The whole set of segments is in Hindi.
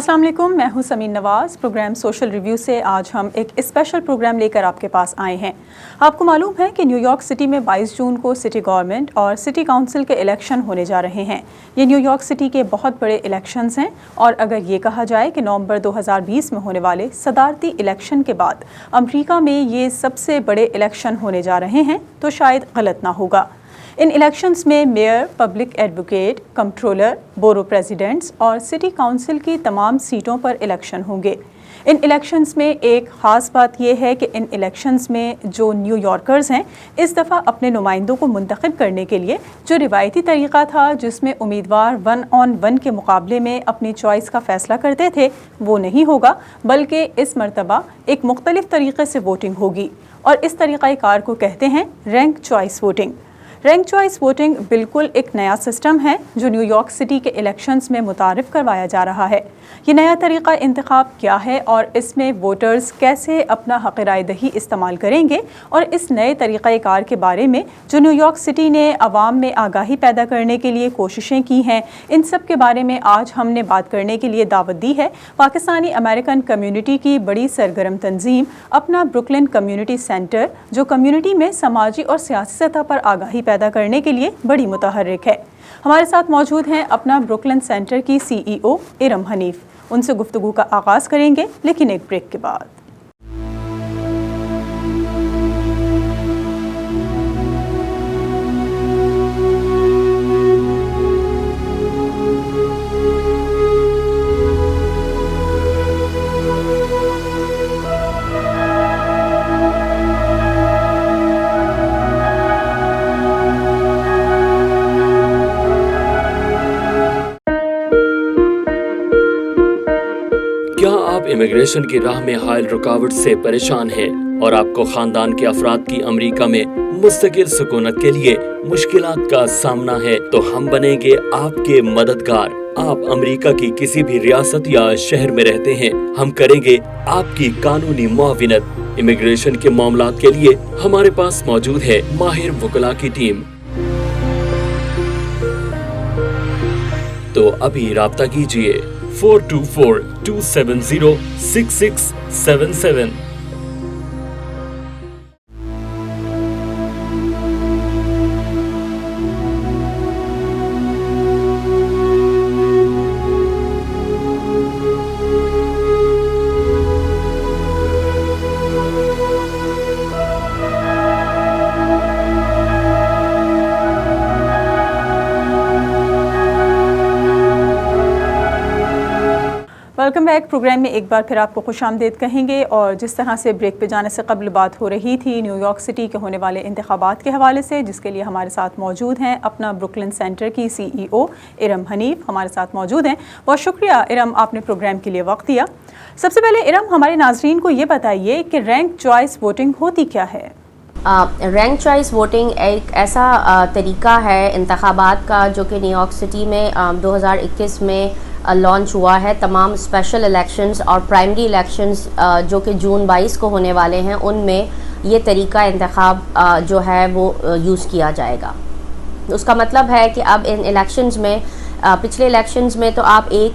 अस्सलाम वालेकुम, मैं हूं समीन नवाज़। प्रोग्राम सोशल रिव्यू से आज हम एक स्पेशल प्रोग्राम लेकर आपके पास आए हैं। आपको मालूम है कि न्यूयॉर्क सिटी में 22 जून को सिटी गवर्नमेंट और सिटी काउंसिल के इलेक्शन होने जा रहे हैं। ये न्यूयॉर्क सिटी के बहुत बड़े इलेक्शंस हैं और अगर ये कहा जाए कि नवंबर 2020 में होने वाले सदारती इलेक्शन के बाद अमरीका में ये सबसे बड़े इलेक्शन होने जा रहे हैं तो शायद गलत ना होगा। इन इलेक्शंस में मेयर, पब्लिक एडवोकेट, कंट्रोलर, बोरो प्रेसिडेंट्स और सिटी काउंसिल की तमाम सीटों पर इलेक्शन होंगे। इन इलेक्शंस में एक ख़ास बात यह है कि इन इलेक्शंस में जो न्यूयॉर्कर्स हैं इस दफ़ा अपने नुमाइंदों को मुंतखब करने के लिए जो रिवायती तरीक़ा था जिसमें उम्मीदवार 1-on-1 के मुकाबले में अपनी चॉइस का फ़ैसला करते थे वो नहीं होगा, बल्कि इस मरतबा एक मुख्तलिफ तरीक़े से वोटिंग होगी और इस तरीक़ाकार को कहते हैं rank choice voting. Rank choice voting बिल्कुल एक नया सिस्टम है जो न्यूयॉर्क सिटी के इलेक्शंस में मुतारिफ करवाया जा रहा है। ये नया तरीक़ा इंतखाब क्या है और इसमें वोटर्स कैसे अपना हक़ राय दही इस्तेमाल करेंगे और इस नए तरीक़ाकार के बारे में जो न्यूयॉर्क सिटी ने आवाम में आगाही पैदा करने के लिए कोशिशें की हैं, इन सब के बारे में आज हमने बात करने के लिए दावत दी है पाकिस्तानी अमेरिकन कम्यूनिटी की बड़ी सरगर्म तंजीम अपना ब्रुकलिन कम्यूनिटी सेंटर, जो कम्यूनिटी में समाजी और सियासी सतह पर आगाही पैदा करने के लिए बड़ी मुतहर्रिक है। हमारे साथ मौजूद हैं अपना ब्रुकलिन सेंटर की CEO इरम हनीफ। उनसे गुफ्तगू का आगाज़ करेंगे लेकिन एक ब्रेक के बाद। इमिग्रेशन की राह में हायल रुकावट से परेशान हैं और आपको खानदान के अफराद की अमेरिका में मुस्तकिल सुकूनत के लिए मुश्किलात का सामना है तो हम बनेंगे आपके मददगार। आप अमेरिका की किसी भी रियासत या शहर में रहते हैं, हम करेंगे आपकी कानूनी मुआविनत। इमिग्रेशन के मामलात के लिए हमारे पास मौजूद है माहिर वकला की टीम। तो अभी राब्ता कीजिए 424-270-6677। Welcome back. प्रोग्राम में एक बार फिर आपको खुशामदीद कहेंगे और जिस तरह से ब्रेक पे जाने से कबल बात हो रही थी न्यूयॉर्क सिटी के होने वाले इंतखाबात के हवाले से, जिसके लिए हमारे साथ मौजूद हैं अपना ब्रुकलिन सेंटर की CEO इरम हनीफ हमारे साथ मौजूद हैं। बहुत शुक्रिया इरम, आपने प्रोग्राम के लिए वक्त दिया। सबसे पहले इरम, हमारे नाजरीन को ये बताइए कि रैंक चॉइस वोटिंग होती क्या है? रैंक चॉइस वोटिंग एक ऐसा तरीका है इंतखाबात का जो कि न्यूयॉर्क सिटी में 2021 में लॉन्च हुआ है। तमाम स्पेशल इलेक्शंस और प्राइमरी इलेक्शंस जो कि जून 22 को होने वाले हैं उनमें ये तरीका इंतखाब जो है वो यूज़ किया जाएगा। उसका मतलब है कि अब इन इलेक्शंस में पिछले इलेक्शंस में तो आप एक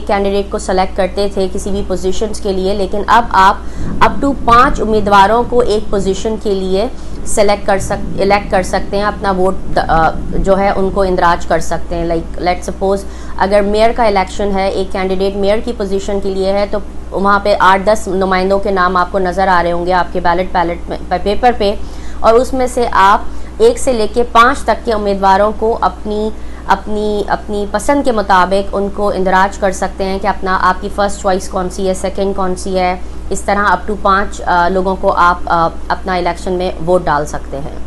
कैंडिडेट को सेलेक्ट करते थे किसी भी पोजीशंस के लिए, लेकिन अब आप अप टू 5 उम्मीदवारों को एक पोजीशन के लिए इलेक्ट कर सकते हैं। अपना वोट जो है उनको इंदराज कर सकते हैं। लाइक लेट सपोज अगर मेयर का इलेक्शन है, एक कैंडिडेट मेयर की पोजीशन के लिए है तो वहाँ पे 8-10 नुमाइंदों के नाम आपको नज़र आ रहे होंगे आपके बैलेट पेपर पे, और उसमें से आप 1 से लेके 5 तक के उम्मीदवारों को अपनी पसंद के मुताबिक उनको इंदराज कर सकते हैं कि आपकी फ़र्स्ट चॉइस कौन सी है, सेकंड कौन सी है। इस तरह अप टू 5 लोगों को आप अपना इलेक्शन में वोट डाल सकते हैं।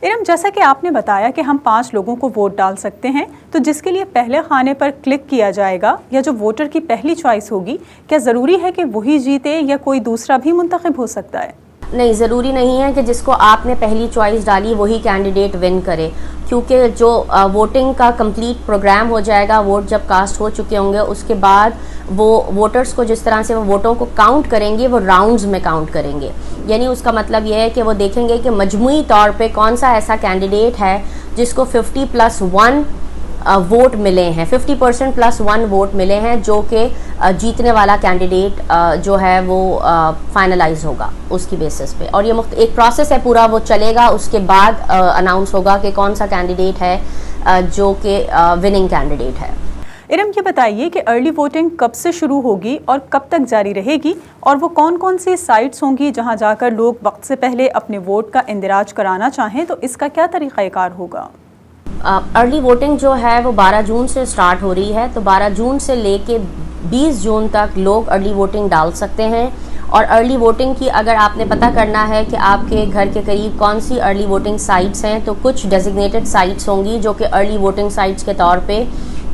इरम, जैसा कि आपने बताया कि हम 5 लोगों को वोट डाल सकते हैं, तो जिसके लिए पहले खाने पर क्लिक किया जाएगा या जो वोटर की पहली चॉइस होगी, क्या ज़रूरी है कि वही जीते या कोई दूसरा भी मुंतखब हो सकता है? नहीं, ज़रूरी नहीं है कि जिसको आपने पहली चॉइस डाली वही कैंडिडेट विन करे, क्योंकि जो वोटिंग का कंप्लीट प्रोग्राम हो जाएगा, वोट जब कास्ट हो चुके होंगे उसके बाद वो वोटर्स को जिस तरह से वो वोटों को काउंट करेंगे वो राउंड्स में काउंट करेंगे। यानी उसका मतलब ये है कि वो देखेंगे कि मजमूई तौर पे कौन सा ऐसा कैंडिडेट है जिसको 50+1 वोट मिले हैं, 50% प्लस 1 वोट मिले हैं, जो कि जीतने वाला कैंडिडेट जो है वो फाइनलाइज होगा उसकी बेसिस पे। और ये एक प्रोसेस है पूरा, वो चलेगा, उसके बाद अनाउंस होगा कि कौन सा कैंडिडेट है जो कि विनिंग कैंडिडेट है। इरम, ये बताइए कि अर्ली वोटिंग कब से शुरू होगी और कब तक जारी रहेगी, और वो कौन कौन सी साइट्स होंगी जहां जाकर लोग वक्त से पहले अपने वोट का इंदिराज कराना चाहें, तो इसका क्या तरीक़ाकार होगा? अर्ली वोटिंग जो है वो 12 जून से स्टार्ट हो रही है, तो 12 जून से लेके 20 जून तक लोग अर्ली वोटिंग डाल सकते हैं। और अर्ली वोटिंग की अगर आपने पता करना है कि आपके घर के करीब कौन सी अर्ली वोटिंग साइट्स हैं, तो कुछ डेजिग्नेटेड साइट्स होंगी जो कि अर्ली वोटिंग साइट्स के तौर पे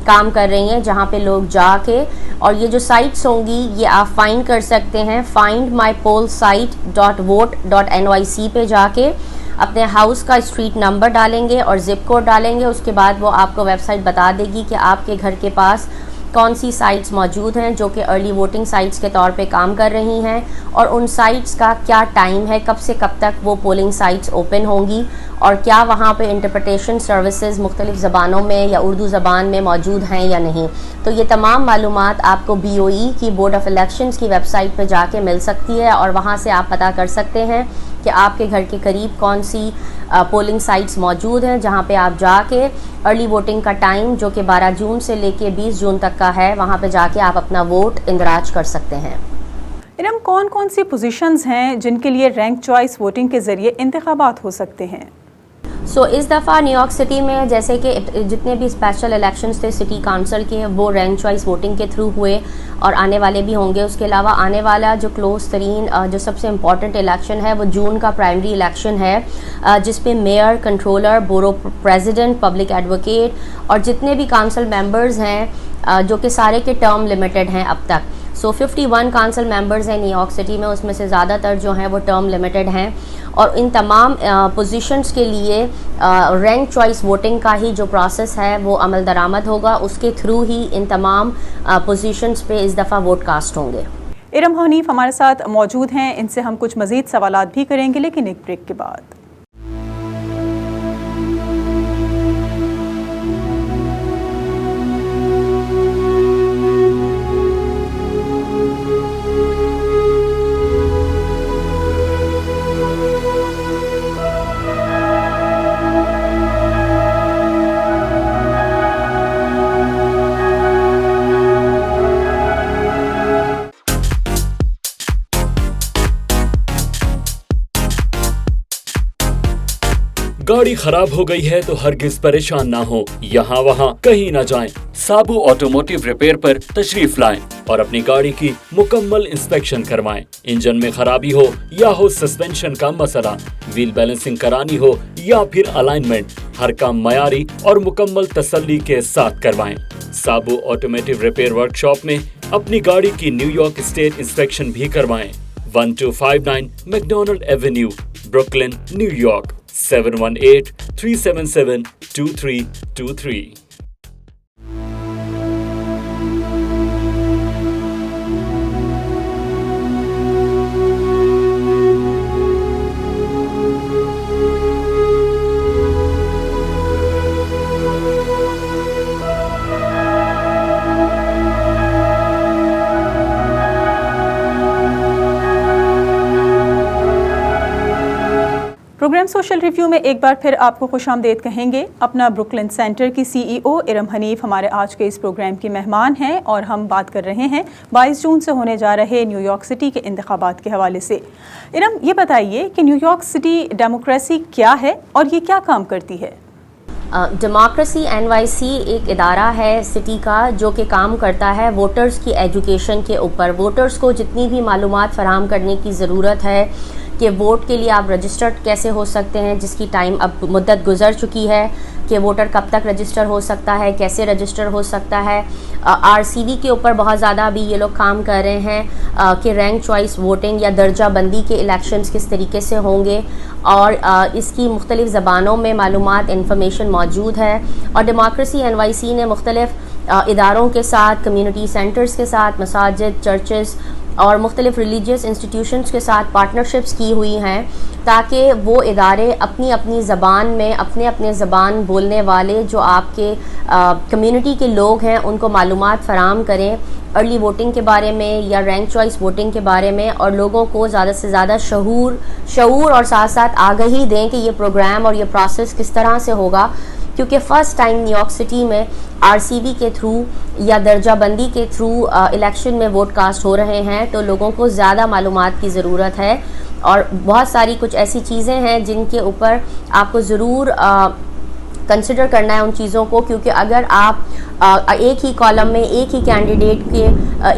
काम कर रही हैं, जहाँ पे लोग जाके, और ये जो साइट्स होंगी ये आप फाइंड कर सकते हैं findmypollsite.vote.nyc पे जाके अपने हाउस का स्ट्रीट नंबर डालेंगे और जिप कोड डालेंगे। उसके बाद वो आपको वेबसाइट बता देगी कि आपके घर के पास कौन सी साइट्स मौजूद हैं जो कि अर्ली वोटिंग साइट्स के तौर पे काम कर रही हैं, और उन साइट्स का क्या टाइम है, कब से कब तक वो पोलिंग साइट्स ओपन होंगी, और क्या वहाँ पे इंटरप्रिटेशन सर्विसेज मुख्तलिफ ज़बानों में या उर्दू ज़बान में मौजूद हैं या नहीं। तो ये तमाम मालूमात आपको BOE की बोर्ड ऑफ इलेक्शंस की वेबसाइट पे जाके मिल सकती है, और वहाँ से आप पता कर सकते हैं कि आपके घर के करीब कौन सी पोलिंग साइट्स मौजूद हैं, जहाँ पे आप जाके अर्ली वोटिंग का टाइम जो कि 12 जून से लेके 20 जून तक का है, वहाँ पे जाके आप अपना वोट इंदराज कर सकते हैं। इरम, कौन कौन सी पोजीशंस हैं जिनके लिए रैंक चॉइस वोटिंग के ज़रिए इंतखाबात हो सकते हैं? इस दफ़ा न्यूयॉर्क सिटी में जैसे कि जितने भी स्पेशल इलेक्शंस थे सिटी काउंसिल के, वो रैंक चॉइस वोटिंग के थ्रू हुए और आने वाले भी होंगे। उसके अलावा आने वाला जो क्लोज तरीन जो सबसे इम्पॉर्टेंट इलेक्शन है वो जून का प्राइमरी इलेक्शन है, जिसपे मेयर, कंट्रोलर, बोरो प्रेसिडेंट, पब्लिक एडवोकेट और जितने भी काउंसिल मेंबर्स हैं जो कि सारे के टर्म लिमिटेड हैं अब तक। 51 काउंसिल मेंबर्स हैं न्यूयॉर्क सिटी में, उसमें से ज़्यादातर जो हैं वो टर्म लिमिटेड हैं, और इन तमाम पोजीशंस के लिए रैंक चॉइस वोटिंग का ही जो प्रोसेस है वो अमल दरामद होगा। उसके थ्रू ही इन तमाम पोजीशंस पे इस दफ़ा वोट कास्ट होंगे। इरम हनीफ हमारे साथ मौजूद हैं, इनसे हम कुछ मज़ीद सवालात भी करेंगे, लेकिन एक ब्रेक के बाद। गाड़ी खराब हो गई है तो हरगिज परेशान ना हो, यहाँ वहाँ कहीं ना जाएं। साबू ऑटोमोटिव रिपेयर पर तशरीफ लाएं और अपनी गाड़ी की मुकम्मल इंस्पेक्शन करवाएं। इंजन में खराबी हो या हो सस्पेंशन का मसला, व्हील बैलेंसिंग करानी हो या फिर अलाइनमेंट, हर काम मयारी और मुकम्मल तसल्ली के साथ करवाएं। साबू ऑटोमोटिव रिपेयर वर्कशॉप में अपनी गाड़ी की न्यूयॉर्क स्टेट इंस्पेक्शन भी करवाएं। 1259 McDonald avenue, Brooklyn, New York 718-377-2323। Programme social review में एक बार फिर आपको खुशामदीद कहेंगे। अपना ब्रुकलिन सेंटर की CEO इरम हनीफ हमारे आज के इस प्रोग्राम की मेहमान हैं और हम बात कर रहे हैं 22 जून से होने जा रहे न्यूयॉर्क सिटी के इंतखाबात के हवाले से। इरम, ये बताइए कि न्यूयॉर्क सिटी डेमोक्रेसी क्या है और ये क्या काम करती है? डेमोक्रेसी NYC एक इदारा है सिटी का जो कि काम करता है वोटर्स की एजुकेशन के ऊपर। वोटर्स को जितनी भी मालूमात फराहम करने की ज़रूरत है कि वोट के लिए आप रजिस्टर्ड कैसे हो सकते हैं, जिसकी टाइम अब मुद्दत गुजर चुकी है कि वोटर कब तक रजिस्टर हो सकता है, कैसे रजिस्टर हो सकता है। RCV के ऊपर बहुत ज़्यादा अभी ये लोग काम कर रहे हैं कि रैंक चॉइस वोटिंग या दर्जा बंदी के इलेक्शंस किस तरीके से होंगे, और इसकी मुख्तलिफ़ ज़बानों में मालूमात इंफॉर्मेशन मौजूद है। और डेमोक्रेसी NYC ने मुख्तलिफ़ इदारों के साथ, कम्युनिटी सेंटर्स के साथ, मसाजिद, चर्चेस और मुख्तलिफ रिलीजियस इंस्टीट्यूशंस के साथ पार्टनरशिप्स की हुई हैं ताकि वो इदारे अपनी अपनी ज़बान में अपने अपने ज़बान बोलने वाले जो आपके कम्युनिटी के लोग हैं उनको मालूमात फ़राहम करें अर्ली वोटिंग के बारे में या रैंक चॉइस वोटिंग के बारे में, और लोगों को ज़्यादा से ज़्यादा शऊर और साथ साथ आगाही दें कि ये प्रोग्राम और ये प्रोसेस किस तरह से होगा। क्योंकि फ़र्स्ट टाइम न्यूयॉर्क सिटी में आरसीबी के थ्रू या दर्जा बंदी के थ्रू इलेक्शन में वोट कास्ट हो रहे हैं, तो लोगों को ज़्यादा मालूमात की ज़रूरत है और बहुत सारी कुछ ऐसी चीज़ें हैं जिनके ऊपर आपको ज़रूर कंसिडर करना है उन चीज़ों को। क्योंकि अगर आप एक ही कॉलम में एक ही कैंडिडेट के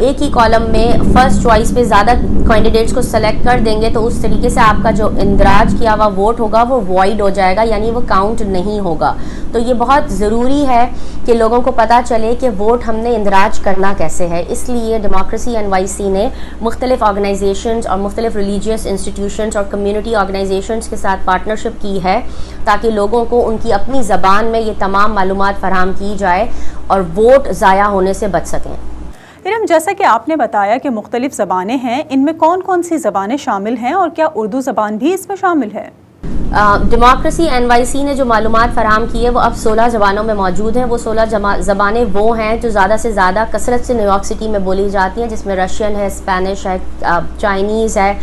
एक ही कॉलम में फ़र्स्ट चॉइस पे ज़्यादा कैंडिडेट्स को सेलेक्ट कर देंगे तो उस तरीके से आपका जो इंदराज किया हुआ वोट होगा वो वॉइड हो जाएगा, यानी वो काउंट नहीं होगा। तो ये बहुत ज़रूरी है कि लोगों को पता चले कि वोट हमने इंदराज करना कैसे है। इसलिए डेमोक्रेसी NYC ने मुख्तलिफ ऑर्गेनाइजेशंस और मुख्तलिफ रिलीजियस इंस्टीट्यूशंस और कम्युनिटी ऑर्गेनाइजेशंस के साथ पार्टनरशिप की है ताकि लोगों को उनकी अपनी ज़बान में ये तमाम मालूमात फराहम की जाए और वोट ज़ाया होने से बच सकें। इरम, जैसा कि आपने बताया कि मुख्तलिफ ज़बानें हैं, इनमें कौन कौन सी ज़बानें शामिल हैं और क्या उर्दू ज़बान भी इसमें शामिल है? डेमोक्रेसी NYC ने जो मालूमात फ़राहम की है वो अब 16 ज़बानों में मौजूद हैं। वो 16 ज़बानें वो हैं जो ज़्यादा से ज़्यादा कसरत से न्यूयॉर्क सिटी में बोली जाती हैं, जिसमें रशियन है, स्पेनिश है, चाइनीज़ है,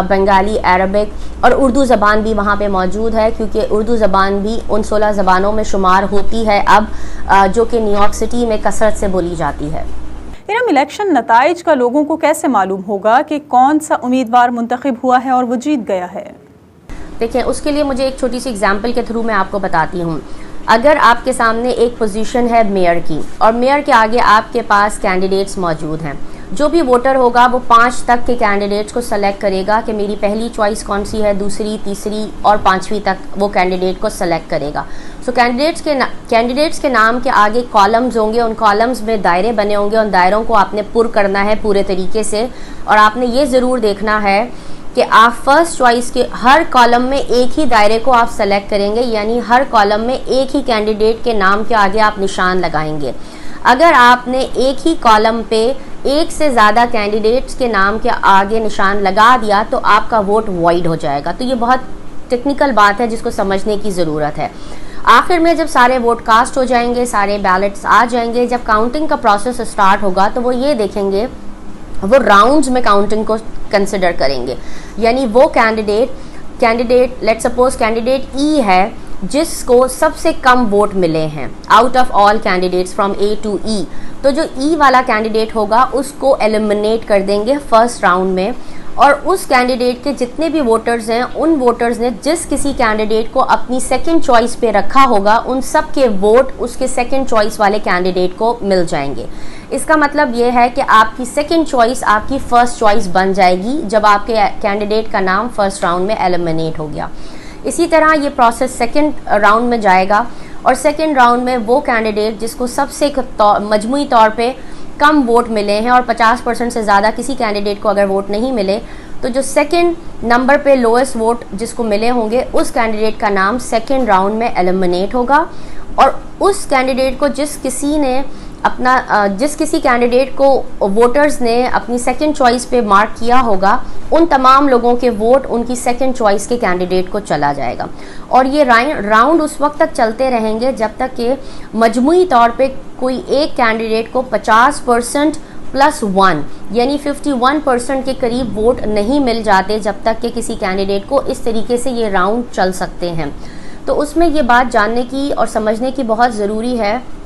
बंगाली, अरबिक और उर्दू ज़बान भी वहाँ पे मौजूद है। क्योंकि उर्दू ज़बान भी उन 16 ज़बानों में शुमार होती है अब, जो कि न्यूयॉर्क सिटी में कसरत से बोली जाती है। इरम, इलेक्शन नताइज का लोगों को कैसे मालूम होगा कि कौन सा उम्मीदवार मुंतखब हुआ है और वो जीत गया है? देखिए, उसके लिए मुझे एक छोटी सी एग्जांपल के थ्रू मैं आपको बताती हूँ। अगर आपके सामने एक पोजीशन है मेयर की और मेयर के आगे आपके पास कैंडिडेट्स मौजूद हैं, जो भी वोटर होगा वो 5 तक के कैंडिडेट्स को सेलेक्ट करेगा कि मेरी पहली चॉइस कौन सी है, दूसरी, तीसरी और 5वीं तक वो कैंडिडेट को सेलेक्ट करेगा। सो कैंडिडेट्स के नाम के आगे कॉलम्स होंगे, उन कॉलम्स में दायरे बने होंगे, उन दायरों को आपने पुर करना है पूरे तरीके से। और आपने ये ज़रूर देखना है कि आप फर्स्ट चॉइस के हर कॉलम में एक ही दायरे को आप सेलेक्ट करेंगे, यानी हर कॉलम में एक ही कैंडिडेट के नाम के आगे आप निशान लगाएंगे। अगर आपने एक ही कॉलम पे एक से ज़्यादा कैंडिडेट्स के नाम के आगे निशान लगा दिया तो आपका वोट वॉइड हो जाएगा। तो ये बहुत टेक्निकल बात है जिसको समझने की ज़रूरत है। आखिर में जब सारे वोट कास्ट हो जाएंगे, सारे बैलेट्स आ जाएंगे, जब काउंटिंग का प्रोसेस स्टार्ट होगा तो वो ये देखेंगे, वो राउंड्स में काउंटिंग को कंसिडर करेंगे। यानी वो कैंडिडेट लेट्स सपोज कैंडिडेट ई है जिसको सबसे कम वोट मिले हैं out of all candidates from A to E, तो जो ई वाला कैंडिडेट होगा उसको एलिमिनेट कर देंगे फर्स्ट राउंड में। और उस कैंडिडेट के जितने भी वोटर्स हैं, उन वोटर्स ने जिस किसी कैंडिडेट को अपनी सेकंड चॉइस पे रखा होगा, उन सब के वोट उसके सेकंड चॉइस वाले कैंडिडेट को मिल जाएंगे। इसका मतलब ये है कि आपकी सेकंड चॉइस आपकी फर्स्ट चॉइस बन जाएगी जब आपके कैंडिडेट का नाम फर्स्ट राउंड में एलिमिनेट हो गया। इसी तरह ये प्रोसेस सेकंड राउंड में जाएगा और सेकंड राउंड में वो कैंडिडेट जिसको सबसे मजमूई तौर पे कम वोट मिले हैं और 50% से ज़्यादा किसी कैंडिडेट को अगर वोट नहीं मिले, तो जो सेकंड नंबर पे लोएस्ट वोट जिसको मिले होंगे उस कैंडिडेट का नाम सेकंड राउंड में एलिमिनेट होगा। और उस कैंडिडेट को जिस किसी कैंडिडेट को वोटर्स ने अपनी सेकंड चॉइस पे मार्क किया होगा, उन तमाम लोगों के वोट उनकी सेकंड चॉइस के कैंडिडेट को चला जाएगा। और ये राउंड उस वक्त तक चलते रहेंगे जब तक कि मजमूई तौर पे कोई एक कैंडिडेट को 50% + 1 यानी 51% के करीब वोट नहीं मिल जाते, जब तक कि किसी कैंडिडेट को इस तरीके से ये राउंड चल सकते हैं। तो उसमें ये बात जानने की और समझने की बहुत ज़रूरी है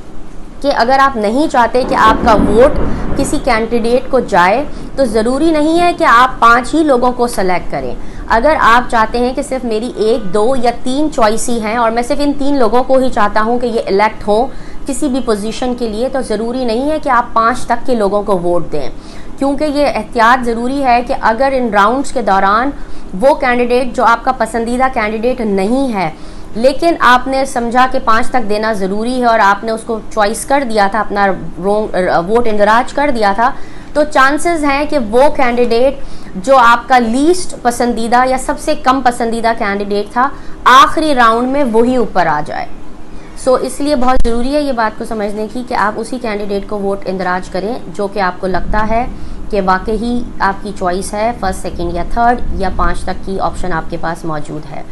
कि अगर आप नहीं चाहते कि आपका वोट किसी कैंडिडेट को जाए, तो ज़रूरी नहीं है कि आप 5 ही लोगों को सेलेक्ट करें। अगर आप चाहते हैं कि सिर्फ मेरी 1, 2 या 3 चॉइस ही हैं और मैं सिर्फ इन 3 लोगों को ही चाहता हूं कि ये इलेक्ट हों किसी भी पोजीशन के लिए, तो ज़रूरी नहीं है कि आप 5 तक के लोगों को वोट दें। क्योंकि ये एहतियात ज़रूरी है कि अगर इन राउंड्स के दौरान वो कैंडिडेट जो आपका पसंदीदा कैंडिडेट नहीं है, लेकिन आपने समझा कि 5 तक देना ज़रूरी है और आपने उसको चॉइस कर दिया था, अपना वोट इंदराज कर दिया था, तो चांसेस हैं कि वो कैंडिडेट जो आपका लीस्ट पसंदीदा या सबसे कम पसंदीदा कैंडिडेट था, आखिरी राउंड में वही ऊपर आ जाए। सो इसलिए बहुत ज़रूरी है ये बात को समझने की कि आप उसी कैंडिडेट को वोट इंदराज करें जो कि आपको लगता है कि वाकई आपकी चॉइस है फर्स्ट, सेकंड या थर्ड या 5 तक की ऑप्शन आपके पास मौजूद है।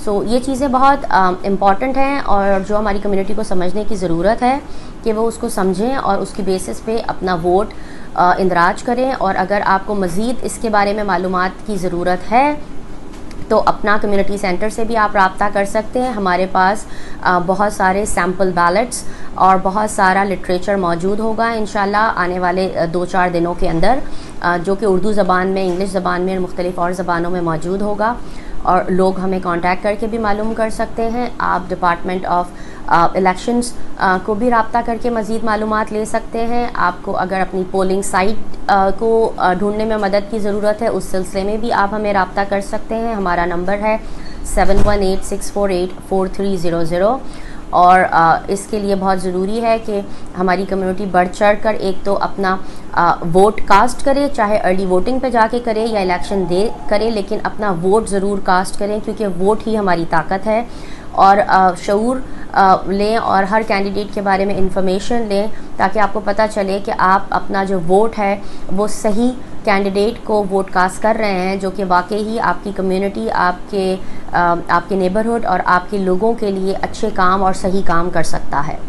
सो ये चीज़ें बहुत इम्पॉर्टेंट हैं और जो हमारी कम्युनिटी को समझने की ज़रूरत है कि वो उसको समझें और उसकी बेसिस पे अपना वोट इंदराज करें। और अगर आपको मज़ीद इसके बारे में मालूमात की ज़रूरत है तो अपना कम्युनिटी सेंटर से भी आप रब्ता कर सकते हैं। हमारे पास बहुत सारे सैम्पल बैलेट्स और बहुत सारा लिटरेचर मौजूद होगा इंशाल्लाह आने वाले 2-4 दिनों के अंदर, जो कि उर्दू ज़बान में, इंग्लिश ज़बान में और मुख्तलिफ़ और ज़बानों में मौजूद होगा। और लोग हमें कांटेक्ट करके भी मालूम कर सकते हैं। आप डिपार्टमेंट ऑफ इलेक्शंस को भी रब्ता करके मज़ीद मालूमात ले सकते हैं। आपको अगर अपनी पोलिंग साइट को ढूंढने में मदद की ज़रूरत है, उस सिलसिले में भी आप हमें रब्ता कर सकते हैं। हमारा नंबर है 7186484300। और इसके लिए बहुत ज़रूरी है कि हमारी कम्युनिटी बढ़ चढ़ कर एक तो अपना वोट कास्ट करे, चाहे अर्ली वोटिंग पे जाके करे या इलेक्शन दे करे, लेकिन अपना वोट ज़रूर कास्ट करें क्योंकि वोट ही हमारी ताकत है। और शऊर लें और हर कैंडिडेट के बारे में इंफॉर्मेशन लें ताकि आपको पता चले कि आप अपना जो वोट है वो सही कैंडिडेट को वोट कास्ट कर रहे हैं, जो कि वाकई ही आपकी कम्युनिटी, आपके नेबरहुड और आपके लोगों के लिए अच्छे काम और सही काम कर सकता है।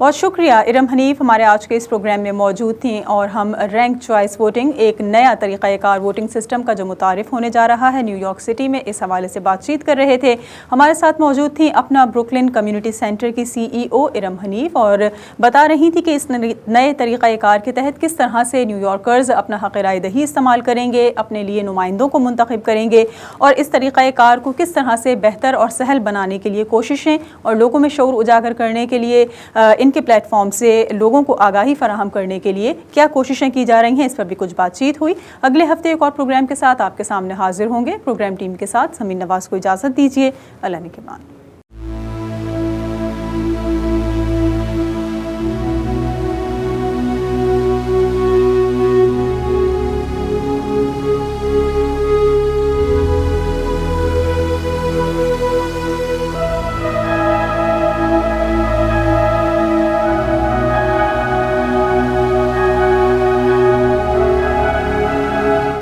बहुत शुक्रिया। इरम हनीफ हमारे आज के इस प्रोग्राम में मौजूद थी और हम रैंक चॉइस वोटिंग, एक नया तरीक़ाकार वोटिंग सिस्टम का जो मुतारिफ होने जा रहा है न्यूयॉर्क सिटी में, इस हवाले से बातचीत कर रहे थे। हमारे साथ मौजूद थी अपना ब्रुकलिन कम्युनिटी सेंटर की CEO इरम हनीफ और बता रही थी कि इस नए तरीक़ाकार के तहत किस तरह से न्यूयॉर्कर्स अपना हक़ राय दही इस्तेमाल करेंगे, अपने लिए नुमाइंदों को मुंतखब करेंगे और इस तरीक़ाकार को किस तरह से बेहतर और सहल बनाने के लिए कोशिशें और लोगों में शऊर उजागर करने के लिए इनके प्लेटफॉर्म से लोगों को आगाही फराहम करने के लिए क्या कोशिशें की जा रही हैं, इस पर भी कुछ बातचीत हुई। अगले हफ्ते एक और प्रोग्राम के साथ आपके सामने हाजिर होंगे। प्रोग्राम टीम के साथ समीन नवाज़ को इजाज़त दीजिए। अल्लाह निगहबान।